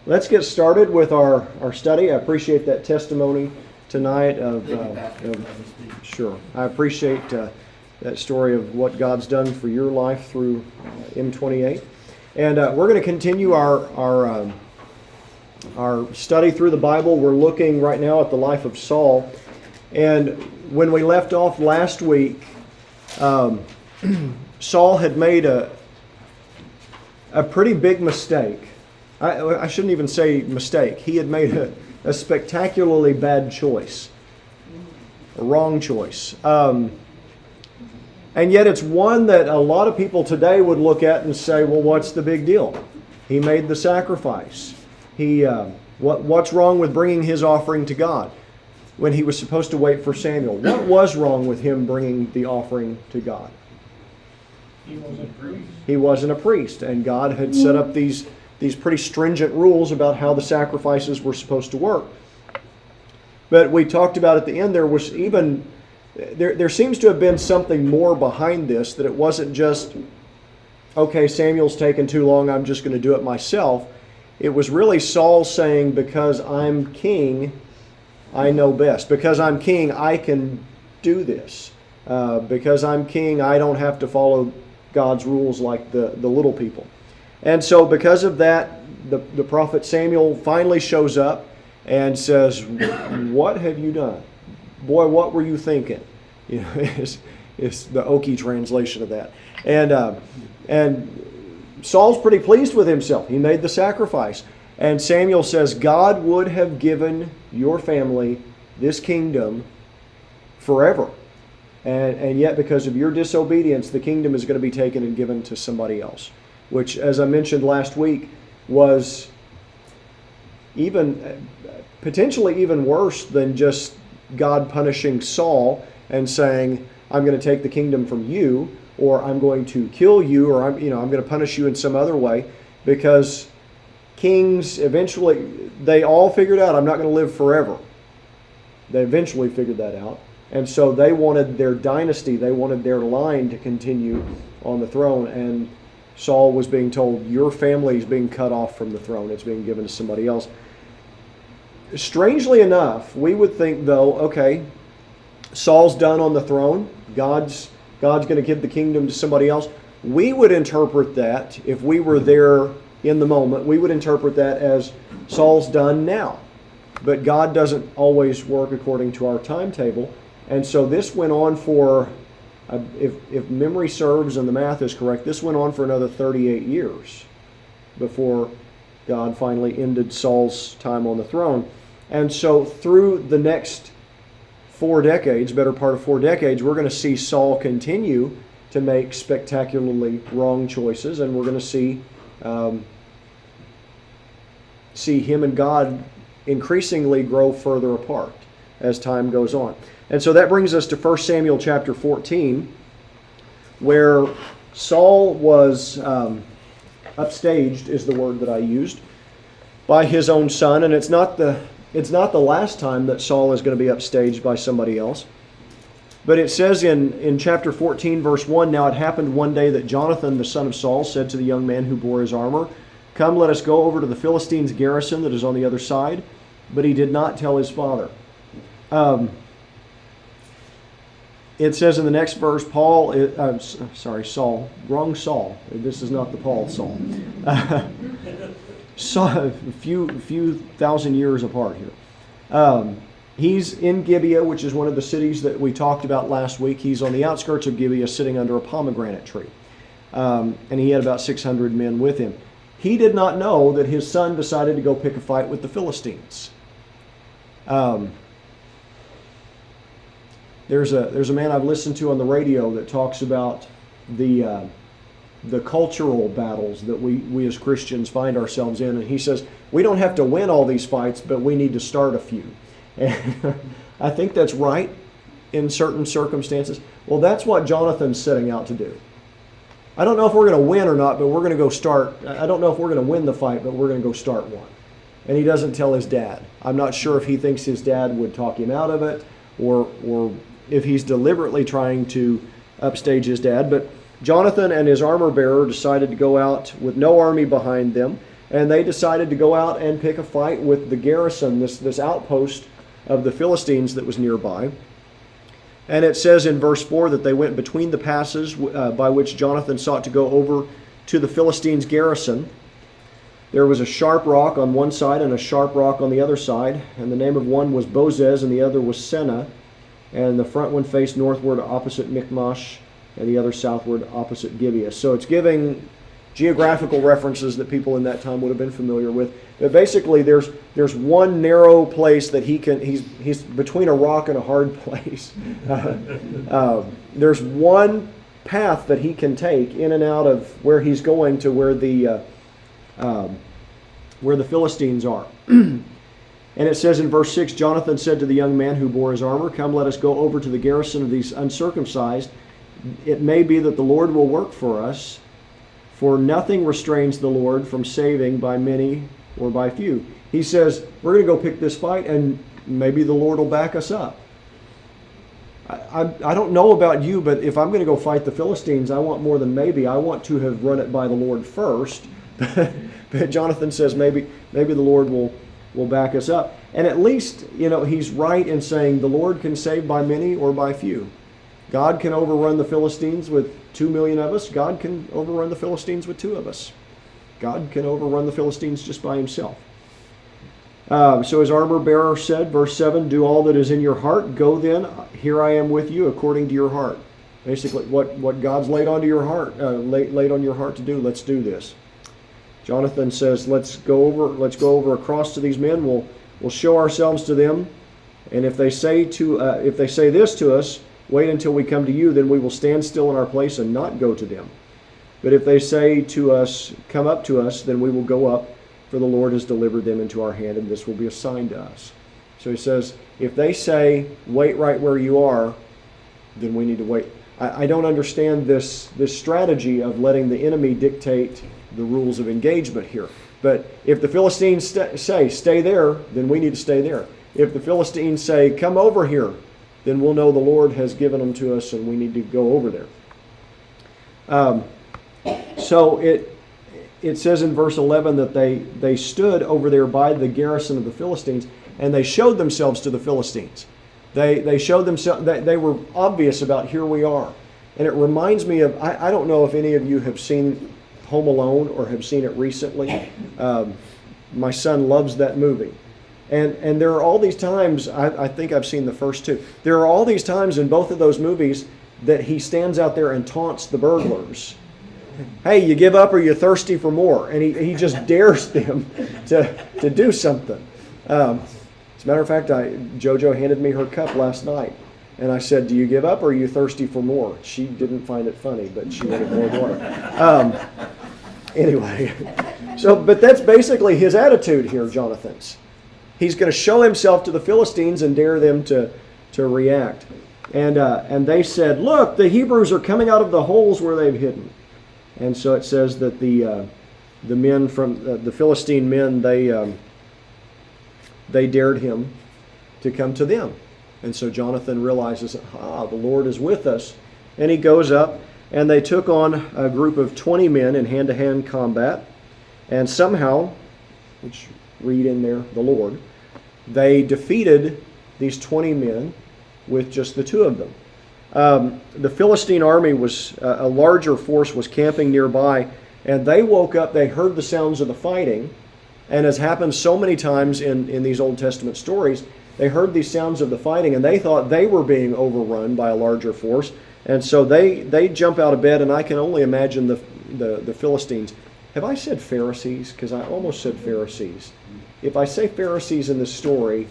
Let's get started with our study. I appreciate that testimony tonight sure. I appreciate that story of what God's done for your life through M28. And we're going to continue our study through the Bible. We're looking right now at the life of Saul. And when we left off last week, Saul had made a pretty big mistake. I shouldn't even say mistake. He had made a spectacularly bad choice, a wrong choice. And yet it's one that a lot of people today would look at and say, well, what's the big deal? He made the sacrifice. What's wrong with bringing his offering to God when he was supposed to wait for Samuel? What was wrong with him bringing the offering to God? He wasn't a priest. He wasn't a priest, and God had set up these pretty stringent rules about how the sacrifices were supposed to work. But we talked about at the end, there seems to have been something more behind this, that it wasn't just, okay, Samuel's taken too long, I'm just going to do it myself. It was really Saul saying, because I'm king, I know best. Because I'm king, I can do this. Because I'm king, I don't have to follow God's rules like the little people. And so because of that, the prophet Samuel finally shows up and says, what have you done? Boy, what were you thinking? You know, it's the Okie translation of that. And Saul's pretty pleased with himself. He made the sacrifice. And Samuel says, God would have given your family this kingdom forever. And yet because of your disobedience, the kingdom is going to be taken and given to somebody else. Which, as I mentioned last week, was potentially even worse than just God punishing Saul and saying, I'm going to take the kingdom from you, or I'm going to kill you, or I'm going to punish you in some other way. Because kings eventually, they all figured out, I'm not going to live forever. They eventually figured that out. And so they wanted their dynasty, they wanted their line to continue on the throne. And Saul was being told, your family is being cut off from the throne. It's being given to somebody else. Strangely enough, we would think, though, okay, Saul's done on the throne. God's going to give the kingdom to somebody else. We would interpret that, if we were there in the moment, we would interpret that as Saul's done now. But God doesn't always work according to our timetable. And so this went on for, if memory serves and the math is correct, this went on for another 38 years before God finally ended Saul's time on the throne. And so through the next 4 decades, better part of 4 decades, we're going to see Saul continue to make spectacularly wrong choices, and we're going to see him and God increasingly grow further apart as time goes on. And so that brings us to 1 Samuel chapter 14, where Saul was upstaged, is the word that I used, by his own son. And it's not the last time that Saul is going to be upstaged by somebody else. But it says in chapter 14, verse 1, now it happened one day that Jonathan, the son of Saul, said to the young man who bore his armor, come, let us go over to the Philistines' garrison that is on the other side. But he did not tell his father. It says in the next verse, Saul. Wrong Saul. This is not the Paul Saul. A few thousand years apart here. He's in Gibeah, which is one of the cities that we talked about last week. He's on the outskirts of Gibeah, sitting under a pomegranate tree. And he had about 600 men with him. He did not know that his son decided to go pick a fight with the Philistines. There's a man I've listened to on the radio that talks about the cultural battles that we as Christians find ourselves in, and he says we don't have to win all these fights, but we need to start a few. And I think that's right in certain circumstances. Well, that's what Jonathan's setting out to do. I don't know if we're going to win or not, but we're going to go start. I don't know if we're going to win the fight, but we're going to go start one. And he doesn't tell his dad. I'm not sure if he thinks his dad would talk him out of it, or if he's deliberately trying to upstage his dad. But Jonathan and his armor bearer decided to go out with no army behind them. and they decided to go out and pick a fight with the garrison, this outpost of the Philistines that was nearby. And it says in verse 4 that they went between the passes by which Jonathan sought to go over to the Philistines' garrison. There was a sharp rock on one side and a sharp rock on the other side, and the name of one was Bozez and the other was Seneh, and the front one faced northward opposite Michmash, and the other southward opposite Gibeah. So it's giving geographical references that people in that time would have been familiar with. But basically, there's one narrow place that he's between a rock and a hard place. There's one path that he can take in and out of where he's going to where the Philistines are. And it says in verse 6, Jonathan said to the young man who bore his armor, "Come, let us go over to the garrison of these uncircumcised. It may be that the Lord will work for us, for nothing restrains the Lord from saving by many or by few." He says, we're going to go pick this fight, and maybe the Lord will back us up. I don't know about you, but if I'm going to go fight the Philistines, I want more than maybe. I want to have run it by the Lord first. But Jonathan says maybe the Lord will back us up. And at least, he's right in saying the Lord can save by many or by few. God can overrun the Philistines with 2 million of us. God can overrun the Philistines with 2 of us. God can overrun the Philistines just by himself. So his armor bearer said, verse 7, "Do all that is in your heart. Go then, here I am with you according to your heart." Basically, what God's laid on your heart to do, let's do this. Jonathan says, let's go over across to these men. We'll show ourselves to them, and if they say this to us, "Wait until we come to you," then we will stand still in our place and not go to them. But if they say to us, "Come up to us," then we will go up, for the Lord has delivered them into our hand, and this will be a sign to us. So he says, if they say, "Wait right where you are," then we need to wait. I don't understand this strategy of letting the enemy dictate the rules of engagement here. But if the Philistines say, "Stay there," then we need to stay there. If the Philistines say, "Come over here," then we'll know the Lord has given them to us and we need to go over there. So it says in verse 11 that they stood over there by the garrison of the Philistines, and they showed themselves to the Philistines. They showed themselves, they were obvious about here we are. And it reminds me of, I don't know if any of you have seen Home Alone or have seen it recently. My son loves that movie. And there are all these times, I think I've seen the first 2. There are all these times in both of those movies that he stands out there and taunts the burglars. "Hey, you give up or you're thirsty for more?" And he just dares them to do something. As a matter of fact, JoJo handed me her cup last night. And I said, "Do you give up or are you thirsty for more?" She didn't find it funny, but she wanted more water. Anyway, but that's basically his attitude here, Jonathan's. He's going to show himself to the Philistines and dare them to react. And they said, "Look, the Hebrews are coming out of the holes where they've hidden." And so it says that the men from the Philistine men, they dared him to come to them. And so Jonathan realizes, the Lord is with us. And he goes up, and they took on a group of 20 men in hand-to-hand combat. And somehow, which read in there, the Lord, they defeated these 20 men with just the 2 of them. The Philistine army a larger force was camping nearby, and they woke up, they heard the sounds of the fighting, and as happens so many times in these Old Testament stories, they heard these sounds of the fighting, and they thought they were being overrun by a larger force, and so they jump out of bed, and I can only imagine the Philistines. Have I said Pharisees? Because I almost said Pharisees. If I say Pharisees in this story,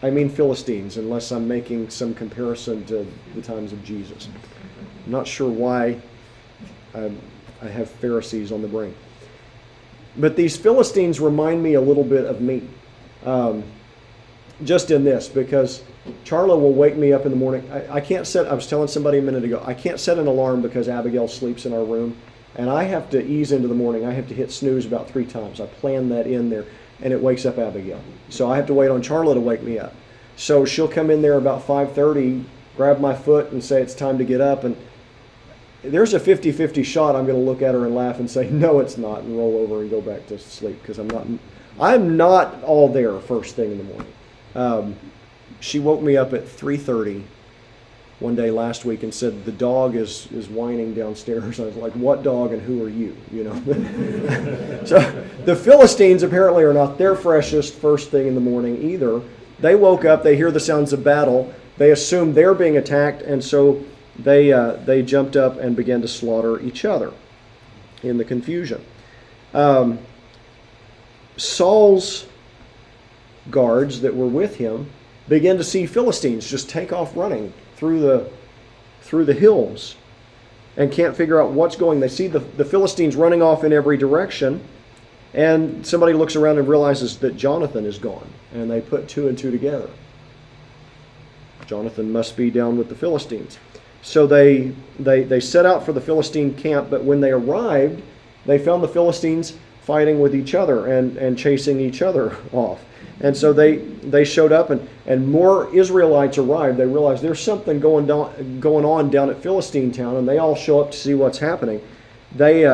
I mean Philistines, unless I'm making some comparison to the times of Jesus. I'm not sure why I have Pharisees on the brain. But these Philistines remind me a little bit of me. Just in this, because Charla will wake me up in the morning. I was telling somebody a minute ago, I can't set an alarm because Abigail sleeps in our room, and I have to ease into the morning. I have to hit snooze about 3 times. I plan that in there, and it wakes up Abigail. So I have to wait on Charla to wake me up. So she'll come in there about 5:30, grab my foot and say it's time to get up, and there's a 50-50 shot I'm going to look at her and laugh and say, no, it's not, and roll over and go back to sleep, because I'm not all there first thing in the morning. She woke me up at 3:30 one day last week and said, the dog is whining downstairs. I was like, what dog and who are you? You know. So the Philistines apparently are not their freshest first thing in the morning either. They woke up, they hear the sounds of battle, they assume they're being attacked, and so they jumped up and began to slaughter each other in the confusion. Saul's guards that were with him began to see Philistines just take off running through the hills and can't figure out what's going. They see the Philistines running off in every direction, and somebody looks around and realizes that Jonathan is gone, and they put two and two together. Jonathan must be down with the Philistines. So they set out for the Philistine camp, but when they arrived, they found the Philistines fighting with each other and chasing each other off. And so they showed up, and more Israelites arrived. They realized there's something going on down at Philistine town, and they all show up to see what's happening. They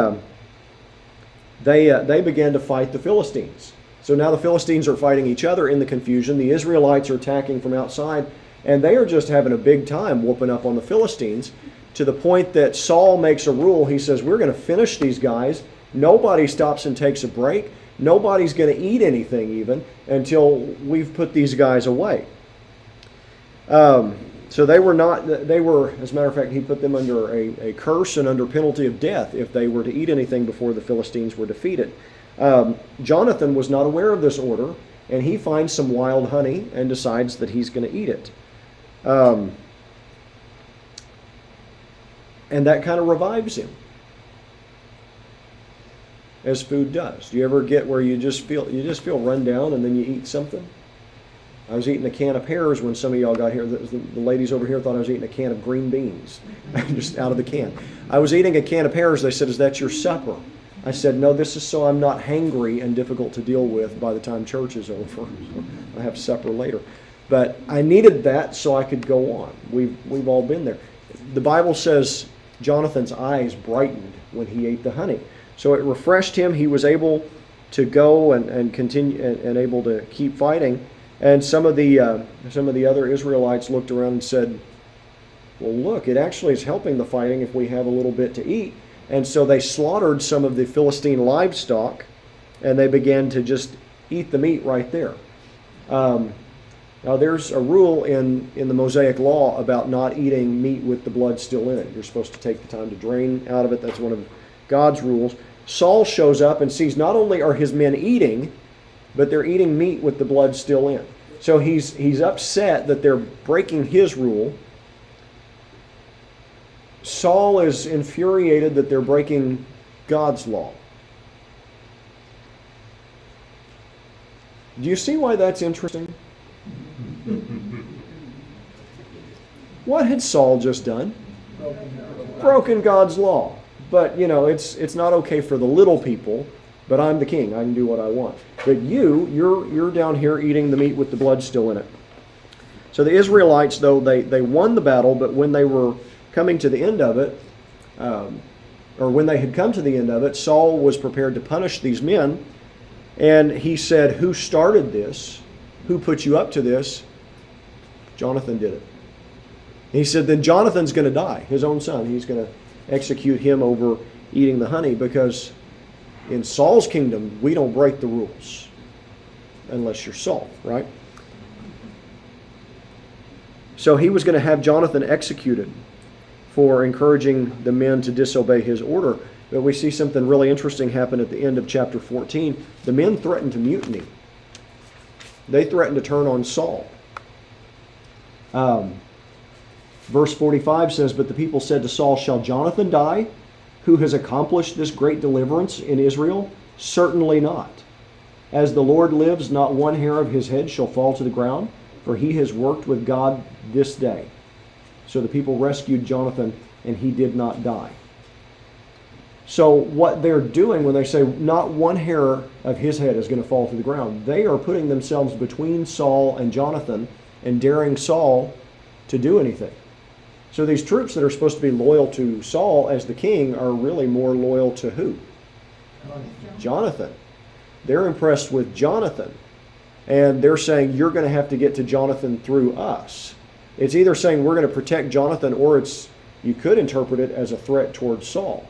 began to fight the Philistines. So now the Philistines are fighting each other in the confusion. The Israelites are attacking from outside, and they are just having a big time whooping up on the Philistines, to the point that Saul makes a rule. He says, we're going to finish these guys. Nobody stops and takes a break. Nobody's going to eat anything even until we've put these guys away. So they were, as a matter of fact, he put them under a curse and under penalty of death if they were to eat anything before the Philistines were defeated. Jonathan was not aware of this order, and he finds some wild honey and decides that he's going to eat it. And that kind of revives him, as food does. Do you ever get where you just feel run down and then you eat something? I was eating a can of pears when some of y'all got here. The ladies over here thought I was eating a can of green beans, just out of the can. I was eating a can of pears. They said, is that your supper? I said, no, this is so I'm not hangry and difficult to deal with by the time church is over. I have supper later. But I needed that so I could go on. We've all been there. The Bible says Jonathan's eyes brightened when he ate the honey. So it refreshed him. He was able to go and continue and able to keep fighting. And some of the other Israelites looked around and said, well, look, it actually is helping the fighting if we have a little bit to eat. And so they slaughtered some of the Philistine livestock, and they began to just eat the meat right there. Now there's a rule in the Mosaic Law about not eating meat with the blood still in it. You're supposed to take the time to drain out of it. That's one of God's rules. Saul shows up and sees not only are his men eating, but they're eating meat with the blood still in. So he's upset that they're breaking his rule. Saul is infuriated that they're breaking God's law. Do you see why that's interesting? What had Saul just done? Broken God's law. But, it's not okay for the little people, but I'm the king. I can do what I want. But you're down here eating the meat with the blood still in it. So the Israelites, though, they won the battle, but when they were coming to the end of it, or when they had come to the end of it, Saul was prepared to punish these men. And he said, who started this? Who put you up to this? Jonathan did it. And he said, then Jonathan's going to die, his own son. He's going to execute him over eating the honey, because in Saul's kingdom, we don't break the rules unless you're Saul, right? So he was going to have Jonathan executed for encouraging the men to disobey his order. But we see something really interesting happen at the end of chapter 14. The men threatened to mutiny. They threatened to turn on Saul. Verse 45 says, but the people said to Saul, shall Jonathan die, who has accomplished this great deliverance in Israel? Certainly not. As the Lord lives, not one hair of his head shall fall to the ground, for he has worked with God this day. So the people rescued Jonathan, and he did not die. So what they're doing when they say not one hair of his head is going to fall to the ground, they are putting themselves between Saul and Jonathan and daring Saul to do anything. So these troops that are supposed to be loyal to Saul as the king are really more loyal to who? Jonathan. They're impressed with Jonathan. And they're saying, you're going to have to get to Jonathan through us. It's either saying we're going to protect Jonathan, or you could interpret it as a threat towards Saul.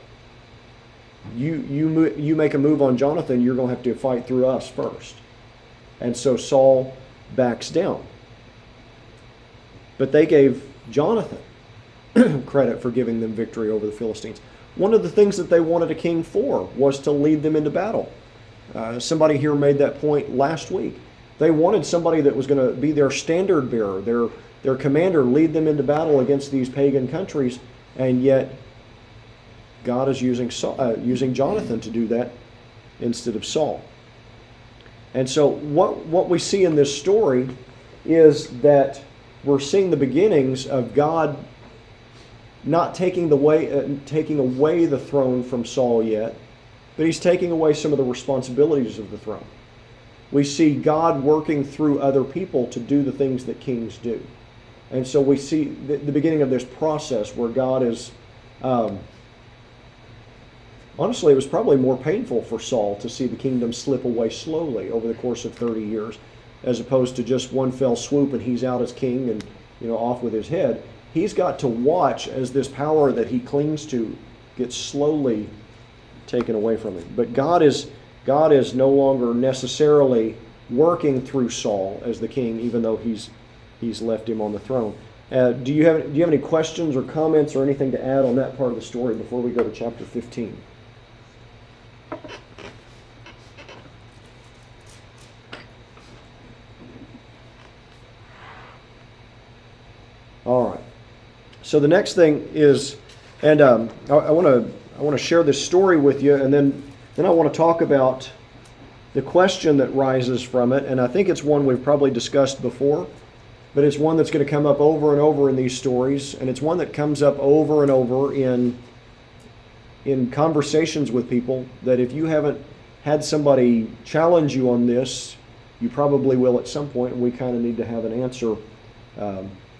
You make a move on Jonathan, you're going to have to fight through us first. And so Saul backs down. But they gave Jonathan credit for giving them victory over the Philistines. One of the things that they wanted a king for was to lead them into battle. Somebody here made that point last week. They wanted somebody that was going to be their standard bearer, their commander, lead them into battle against these pagan countries, and yet God is using Jonathan to do that instead of Saul. And so what we see in this story is that we're seeing the beginnings of God not taking away the throne from Saul yet, but he's taking away some of the responsibilities of the throne. We see God working through other people to do the things that kings do. And so we see the beginning of this process where God is... honestly, it was probably more painful for Saul to see the kingdom slip away slowly over the course of 30 years, as opposed to just one fell swoop and he's out as king and off with his head. He's got to watch as this power that he clings to gets slowly taken away from him. But God is no longer necessarily working through Saul as the king, even though he's left him on the throne. Do you have any questions or comments or anything to add on that part of the story before we go to chapter 15? All right. So the next thing is, and I want to share this story with you, and then I want to talk about the question that rises from it. And I think it's one we've probably discussed before, but it's one that's going to come up over and over in these stories, and it's one that comes up over and over in conversations with people, that if you haven't had somebody challenge you on this, you probably will at some point, and we kind of need to have an answer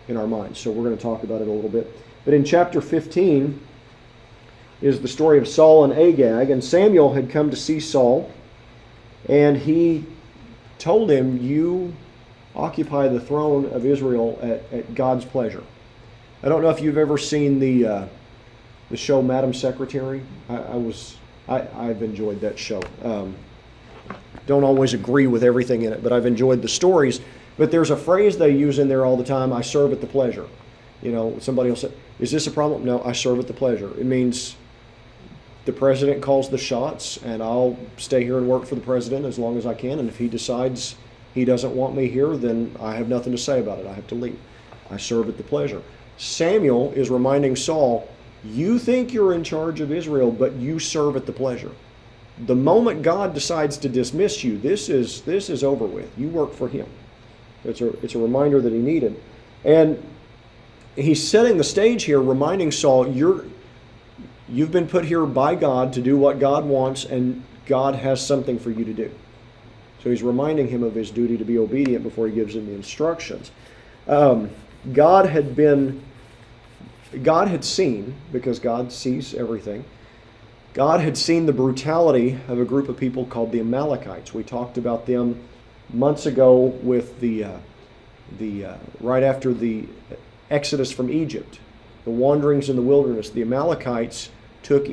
in our minds. So we're going to talk about it a little bit. But in chapter 15 is the story of Saul and Agag, and Samuel had come to see Saul, and he told him, you occupy the throne of Israel at God's pleasure. I don't know if you've ever seen the show Madam Secretary. I've enjoyed that show. Don't always agree with everything in it, but I've enjoyed the stories. But there's a phrase they use in there all the time, I serve at the pleasure. Somebody will say, is this a problem? No, I serve at the pleasure. It means the president calls the shots, and I'll stay here and work for the president as long as I can. And if he decides he doesn't want me here, then I have nothing to say about it. I have to leave. I serve at the pleasure. Samuel is reminding Saul, you think you're in charge of Israel, but you serve at the pleasure. The moment God decides to dismiss you, this is over with. You work for him. It's a reminder that he needed. And he's setting the stage here, reminding Saul, you've been put here by God to do what God wants, and God has something for you to do. So he's reminding him of his duty to be obedient before he gives him the instructions. God had seen, because God sees everything, God had seen the brutality of a group of people called the Amalekites. We talked about them months ago with the right after the Exodus from Egypt, the wanderings in the wilderness. The Amalekites took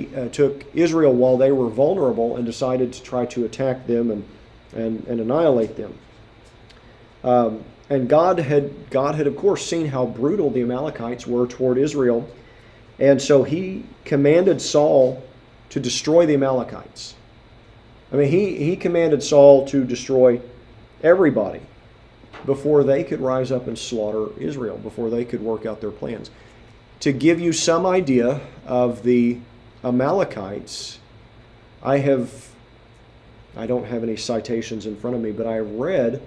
Israel while they were vulnerable and decided to try to attack them and annihilate them. And God had of course seen how brutal the Amalekites were toward Israel, and so he commanded Saul to destroy the Amalekites. I mean, he commanded Saul to destroy everybody before they could rise up and slaughter Israel, before they could work out their plans. To give you some idea of the Amalekites, I don't have any citations in front of me, but I have read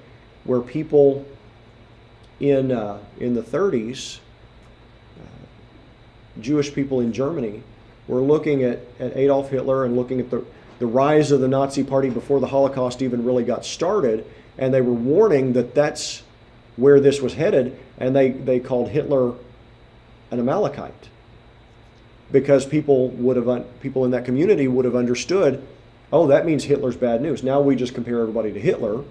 where people in the 30s, Jewish people in Germany, were looking at Adolf Hitler and looking at the rise of the Nazi Party before the Holocaust even really got started, and they were warning that that's where this was headed, and they called Hitler an Amalekite. Because people in that community would have understood, oh, that means Hitler's bad news. Now we just compare everybody to Hitler.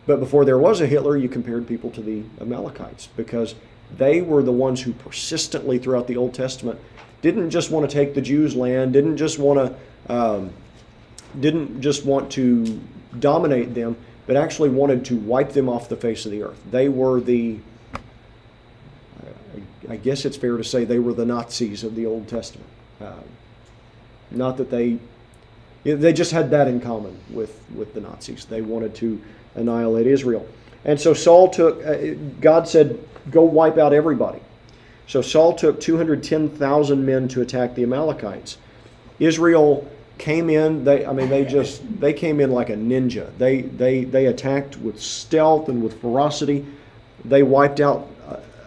But before there was a Hitler, you compared people to the Amalekites because they were the ones who persistently throughout the Old Testament didn't just want to take the Jews' land, didn't just want to dominate them, but actually wanted to wipe them off the face of the earth. They were I guess it's fair to say they were the Nazis of the Old Testament. Not that they just had that in common with the Nazis. They wanted to annihilate Israel. And so Saul God said, go wipe out everybody. So Saul took 210,000 men to attack the Amalekites. Israel came in, they came in like a ninja. They attacked with stealth and with ferocity. They wiped out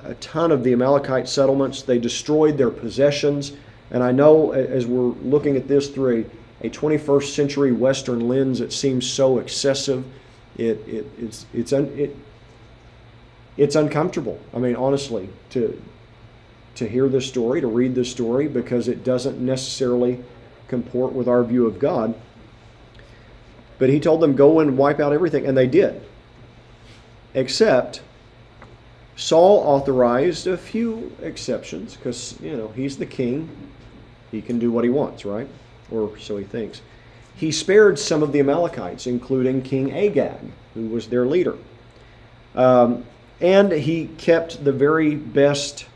a ton of the Amalekite settlements. They destroyed their possessions. And I know as we're looking at this through a 21st century Western lens, it seems so excessive. It's uncomfortable. I mean, honestly, to hear this story, to read this story, because it doesn't necessarily comport with our view of God. But he told them, go and wipe out everything, and they did. Except Saul authorized a few exceptions, because, he's the king. He can do what he wants, right? Or so he thinks. He spared some of the Amalekites, including King Agag, who was their leader. And he kept the very best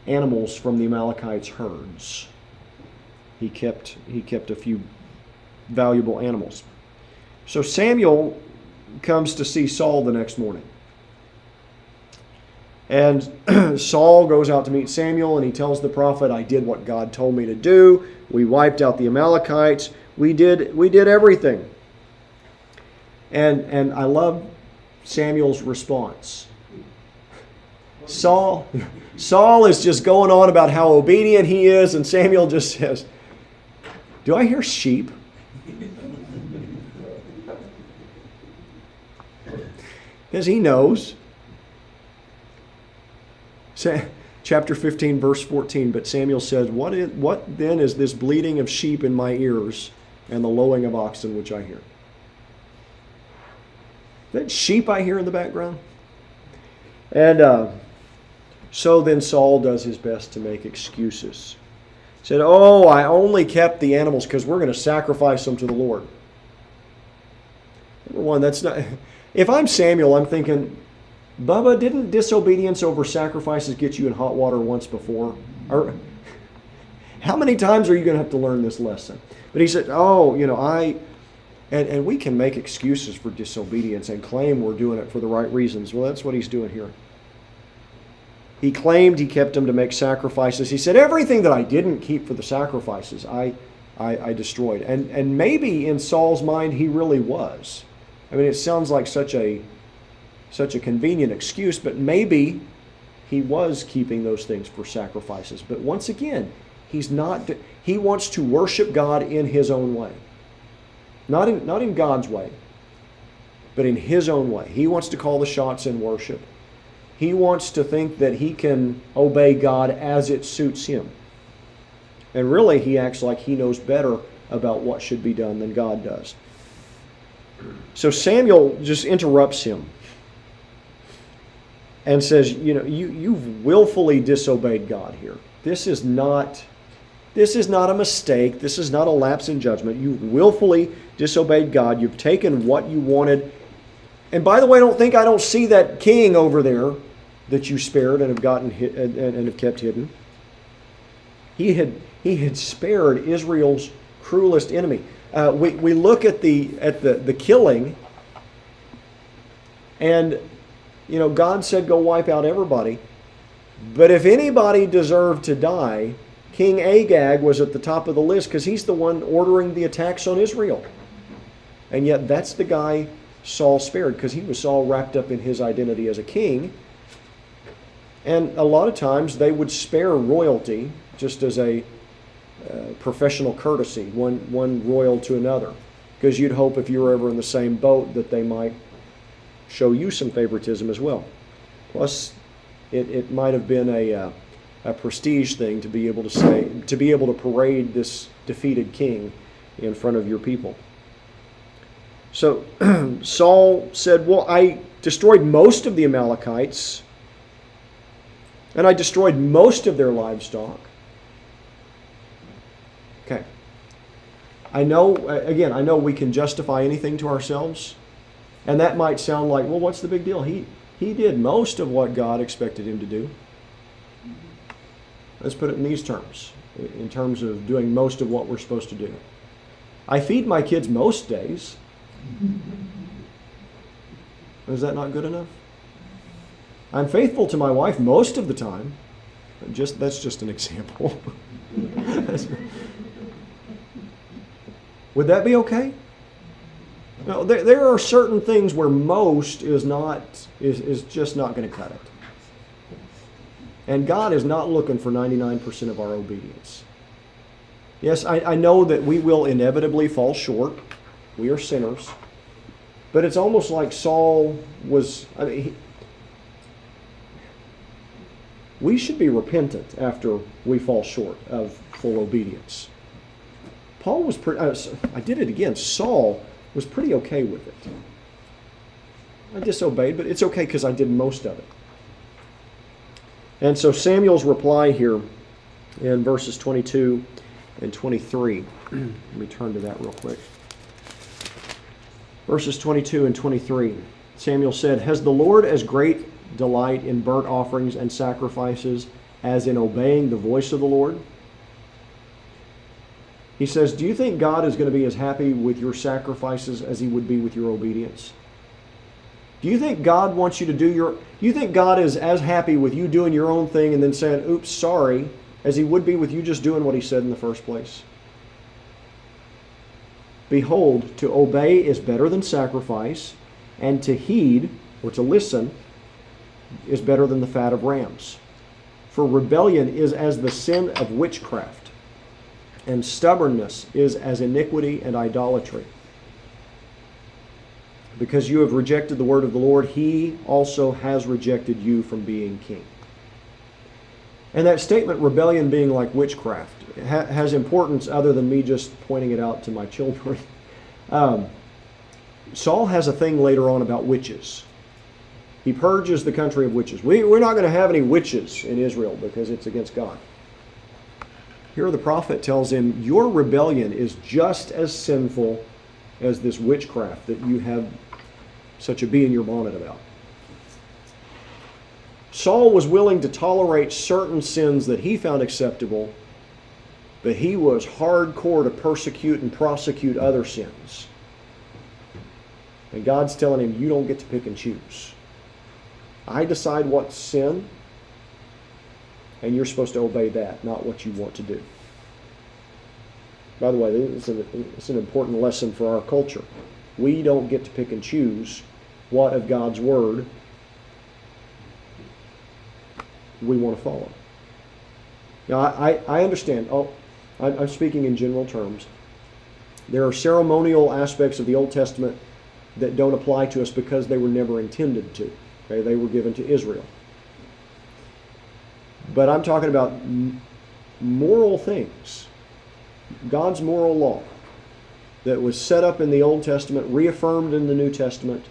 animals from the Amalekites' herds. He kept a few valuable animals. So Samuel comes to see Saul the next morning. And Saul goes out to meet Samuel, and he tells the prophet, I did what God told me to do. We wiped out the Amalekites. We did everything. And I love Samuel's response. Saul is just going on about how obedient he is, and Samuel just says, do I hear sheep? Because he knows. Chapter 15, verse 14, but Samuel said, what then is this bleating of sheep in my ears and the lowing of oxen which I hear? Is that sheep I hear in the background? And so then Saul does his best to make excuses. He said, I only kept the animals because we're going to sacrifice them to the Lord. Number one, that's not... If I'm Samuel, I'm thinking, Bubba, didn't disobedience over sacrifices get you in hot water once before? Or how many times are you going to have to learn this lesson? But he said, and we can make excuses for disobedience and claim we're doing it for the right reasons. Well, that's what he's doing here. He claimed he kept them to make sacrifices. He said, everything that I didn't keep for the sacrifices, I destroyed. And maybe in Saul's mind, he really was. I mean, it sounds like such a convenient excuse, but maybe he was keeping those things for sacrifices. But once again, he's not. He wants to worship God in his own way. Not in God's way, but in his own way. He wants to call the shots in worship. He wants to think that he can obey God as it suits him. And really, he acts like he knows better about what should be done than God does. So Samuel just interrupts him and says, you've willfully disobeyed God here. This is not a mistake. This is not a lapse in judgment. You willfully disobeyed God. You've taken what you wanted. And by the way, I don't see that king over there that you spared and have gotten and have kept hidden. He had spared Israel's cruelest enemy. We look at the killing, and God said, go wipe out everybody. But if anybody deserved to die, King Agag was at the top of the list because he's the one ordering the attacks on Israel. And yet that's the guy Saul spared because he was all wrapped up in his identity as a king. And a lot of times they would spare royalty just as a professional courtesy, one royal to another. Because you'd hope if you were ever in the same boat that they might show you some favoritism as well. Plus, It might have been a prestige thing to be able to say, to be able to parade this defeated king in front of your people. So Saul said, well, I destroyed most of the Amalekites, and I destroyed most of their livestock. Okay. I know we can justify anything to ourselves, and that might sound like, well, what's the big deal? He did most of what God expected him to do. Let's put it in these terms, in terms of doing most of what we're supposed to do. I feed my kids most days. Is that not good enough? I'm faithful to my wife most of the time. That's just an example. Would that be okay? No, there are certain things where most is just not going to cut it. And God is not looking for 99% of our obedience. Yes, I know that we will inevitably fall short. We are sinners. But it's almost like Saul was... we should be repentant after we fall short of full obedience. Paul was I did it again. Saul was pretty okay with it. I disobeyed, but it's okay because I did most of it. And so Samuel's reply here in verses 22 and 23. Let me turn to that real quick. Verses 22 and 23. Samuel said, "Has the Lord as great delight in burnt offerings and sacrifices as in obeying the voice of the Lord?" He says, do you think God is going to be as happy with your sacrifices as he would be with your obedience? Do you think God wants you to do you think God is as happy with you doing your own thing and then saying, oops, sorry, as he would be with you just doing what he said in the first place? Behold, to obey is better than sacrifice, and to heed, or to listen, is better than the fat of rams. For rebellion is as the sin of witchcraft, and stubbornness is as iniquity and idolatry. Because you have rejected the word of the Lord, he also has rejected you from being king. And that statement, rebellion being like witchcraft, has importance other than me just pointing it out to my children. Saul has a thing later on about witches. He purges the country of witches. We're not going to have any witches in Israel because it's against God. Here the prophet tells him, your rebellion is just as sinful as this witchcraft that you have such a bee in your bonnet about. Saul was willing to tolerate certain sins that he found acceptable, but he was hardcore to persecute and prosecute other sins. And God's telling him, you don't get to pick and choose. I decide what's sin, and you're supposed to obey that, not what you want to do. By the way, it's an important lesson for our culture. We don't get to pick and choose what of God's Word we want to follow. Now, I understand. I'm speaking in general terms. There are ceremonial aspects of the Old Testament that don't apply to us because they were never intended to. Okay? They were given to Israel. But I'm talking about moral things. God's moral law that was set up in the Old Testament, reaffirmed in the New Testament,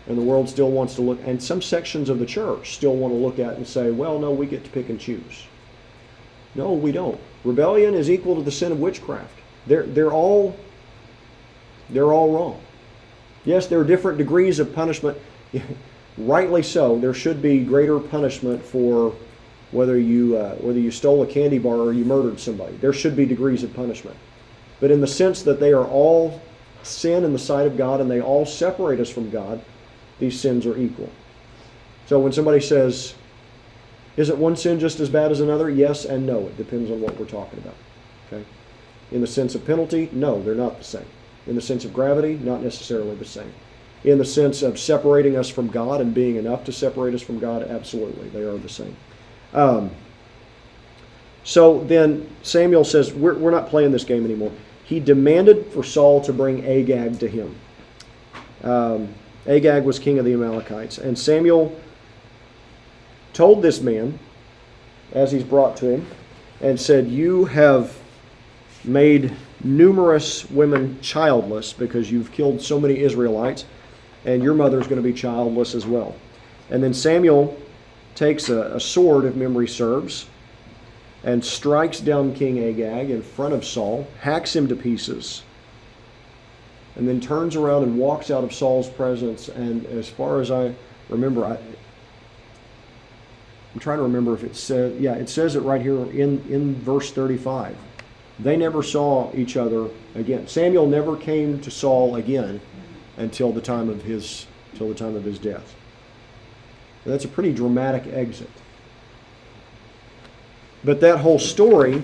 and the world still wants to look, and some sections of the church still want to look at and say, well, no, we get to pick and choose. No, we don't. Rebellion is equal to the sin of witchcraft. They're all wrong. Yes, there are different degrees of punishment. Rightly so. There should be greater punishment for whether you stole a candy bar or you murdered somebody. There should be degrees of punishment. But in the sense that they are all sin in the sight of God and they all separate us from God, these sins are equal. So when somebody says, is it one sin just as bad as another? Yes and no. It depends on what we're talking about. Okay? In the sense of penalty, no, they're not the same. In the sense of gravity, not necessarily the same. In the sense of separating us from God and being enough to separate us from God, absolutely, they are the same. So then Samuel says, we're not playing this game anymore. He demanded for Saul to bring Agag to him. Agag was king of the Amalekites. And Samuel told this man, as he's brought to him, and said, "You have made numerous women childless because you've killed so many Israelites, and your mother's going to be childless as well." And then Samuel takes a sword, if memory serves, and strikes down King Agag in front of Saul, hacks him to pieces, and then turns around and walks out of Saul's presence. And as far as I remember, I'm trying to remember if it says, yeah, it says it right here in verse 35. They never saw each other again. Samuel never came to Saul again until the time of his death. And that's a pretty dramatic exit. But that whole story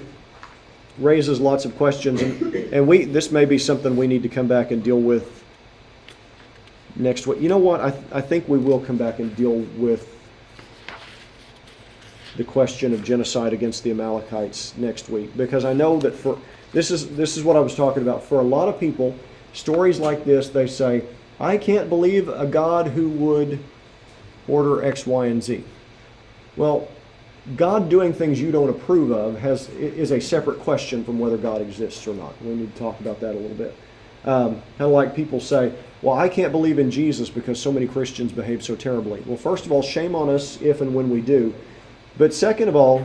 raises lots of questions, and this may be something we need to come back and deal with next week. You know what? I think we will come back and deal with the question of genocide against the Amalekites next week, because I know that this is what I was talking about. For a lot of people, stories like this, they say, "I can't believe a God who would order X, Y, and Z." Well, God doing things you don't approve of is a separate question from whether God exists or not. We need to talk about that a little bit. Kind of like people say, "Well, I can't believe in Jesus because so many Christians behave so terribly." Well, first of all, shame on us if and when we do. But second of all,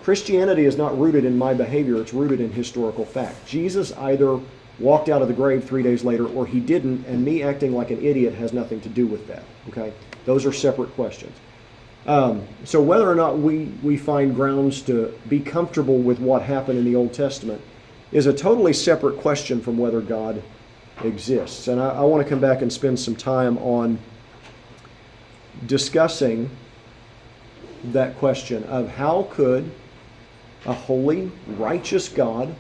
Christianity is not rooted in my behavior, it's rooted in historical fact. Jesus either walked out of the grave 3 days later or he didn't, and me acting like an idiot has nothing to do with that. Okay? Those are separate questions. So whether or not we find grounds to be comfortable with what happened in the Old Testament is a totally separate question from whether God exists. And I want to come back and spend some time on discussing that question of how could a holy, righteous God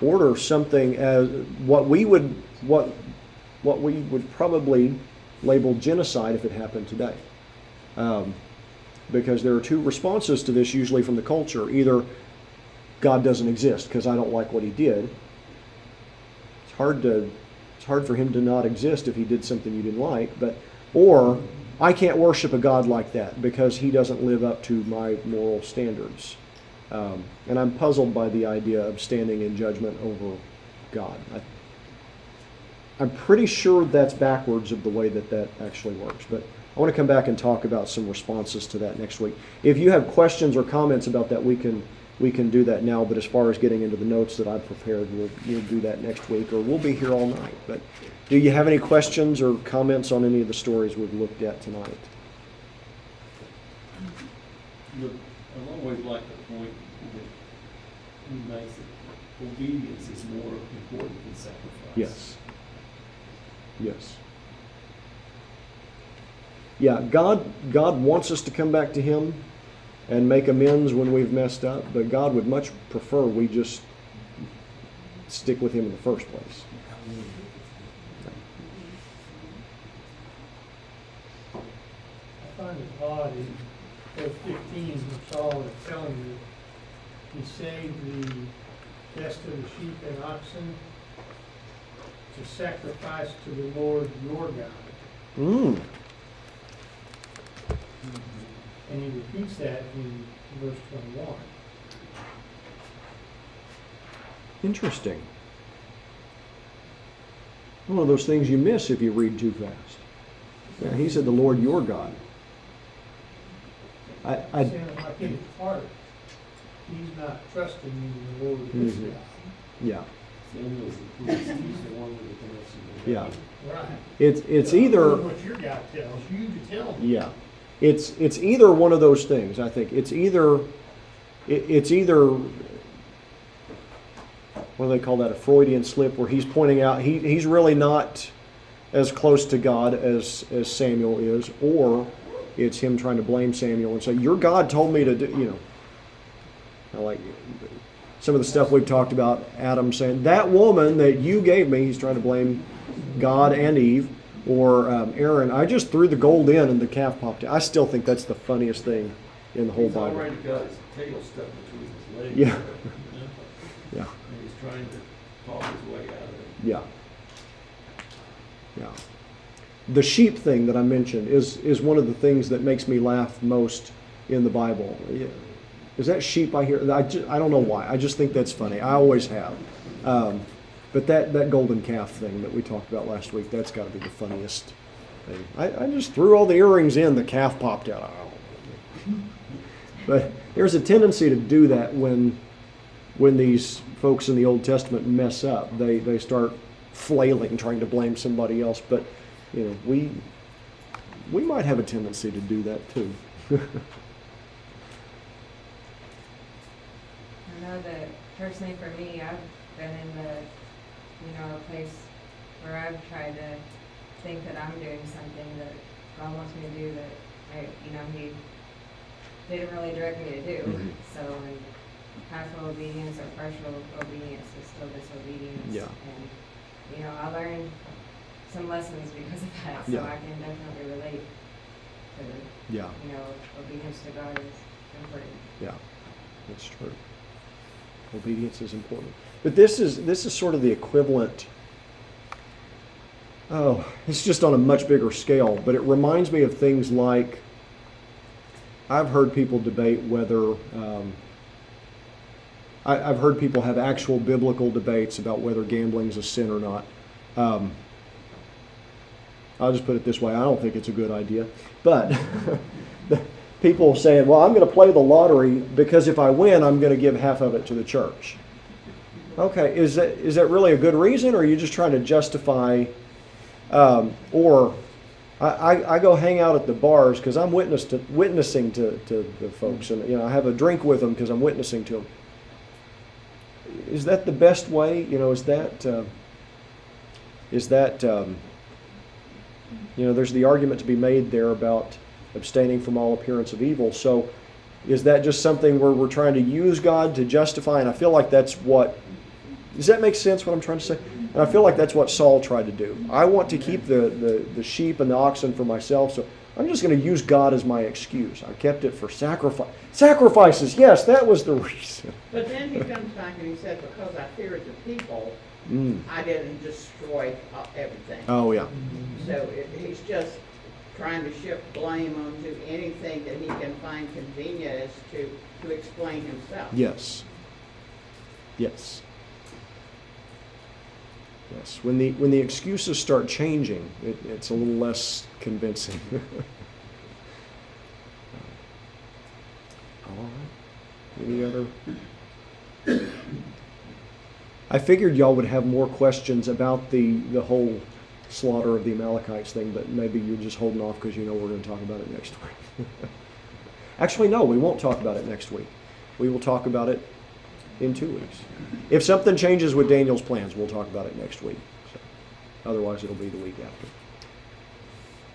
order something as what we would probably label genocide if it happened today. Because there are two responses to this usually from the culture. Either God doesn't exist because I don't like what he did. It's hard for him to not exist if he did something you didn't like, or I can't worship a God like that because he doesn't live up to my moral standards. And I'm puzzled by the idea of standing in judgment over God. I'm pretty sure that's backwards of the way that actually works. But I want to come back and talk about some responses to that next week. If you have questions or comments about that, we can do that now. But as far as getting into the notes that I've prepared, we'll do that next week, or we'll be here all night. But do you have any questions or comments on any of the stories we've looked at tonight? Look, I've always liked the point that he makes that obedience is more important than sacrifice. Yes. Yes. Yeah, God wants us to come back to him and make amends when we've messed up, but God would much prefer we just stick with him in the first place. I find it odd in verse 15 when Saul is telling you he saved the best of the sheep and oxen to sacrifice to the Lord your God. And he repeats that in verse 21. Interesting. One of those things you miss if you read too fast. Yeah, he said the Lord your God. Sounds like in his heart, he's not trusting in the Lord his God. Yeah. Samuel's the priest, he's the one with the connection to God. Yeah. Right. It's either What your God tells you to tell me. yeah. It's either one of those things, I think. It's either what do they call that, a Freudian slip, where he's pointing out he's really not as close to God as Samuel is, or it's him trying to blame Samuel and say, your God told me to do, like some of the stuff we've talked about, Adam saying, that woman that you gave me, he's trying to blame God and Eve. Or Aaron, I just threw the gold in and the calf popped out. I still think that's the funniest thing in the whole He's Bible. already got his tail stuck between his legs. Yeah. Yeah. And he's trying to talk his way out of it. Yeah. Yeah. The sheep thing that I mentioned is one of the things that makes me laugh most in the Bible. Is that sheep I hear? I don't know why. I just think that's funny. I always have. But that golden calf thing that we talked about last week, that's got to be the funniest thing. I just threw all the earrings in, the calf popped out. But there's a tendency to do that when these folks in the Old Testament mess up. They start flailing, trying to blame somebody else. But we might have a tendency to do that too. I know that personally for me, I've been in a place where I've tried to think that I'm doing something that God wants me to do that He didn't really direct me to do. Mm-hmm. So partial obedience or partial obedience is still disobedience. Yeah. And I learned some lessons because of that, so Yeah. I can definitely relate to Yeah, obedience to God is important. yeah, that's true. Obedience is important. But this is sort of the equivalent. Oh, it's just on a much bigger scale, but it reminds me of things like I've heard people debate whether I've heard people have actual biblical debates about whether gambling is a sin or not. I'll just put it this way, I don't think it's a good idea. But people saying, well, I'm going to play the lottery because if I win, I'm going to give half of it to the church. Okay, is that really a good reason, or are you just trying to justify, or I go hang out at the bars because I'm witnessing to the folks, and I have a drink with them because I'm witnessing to them. Is that the best way? Is that there's the argument to be made there about abstaining from all appearance of evil. So is that just something where we're trying to use God to justify? And I feel like that's what, does that make sense what I'm trying to say? And I feel like that's what Saul tried to do. I want to keep the sheep and the oxen for myself, so I'm just going to use God as my excuse. I kept it for sacrifices. Yes, that was the reason. But then he comes back and he said, because I feared the people, I didn't destroy everything. Oh, yeah. So he's just trying to shift blame onto anything that he can find convenient as to explain himself. Yes. Yes. Yes. When the excuses start changing, it's a little less convincing. All right. Any other? I figured y'all would have more questions about the whole slaughter of the Amalekites thing, but maybe you're just holding off because we're going to talk about it next week. Actually, no, we won't talk about it next week. We will talk about it in 2 weeks. If something changes with Daniel's plans, we'll talk about it next week. So, otherwise, it'll be the week after.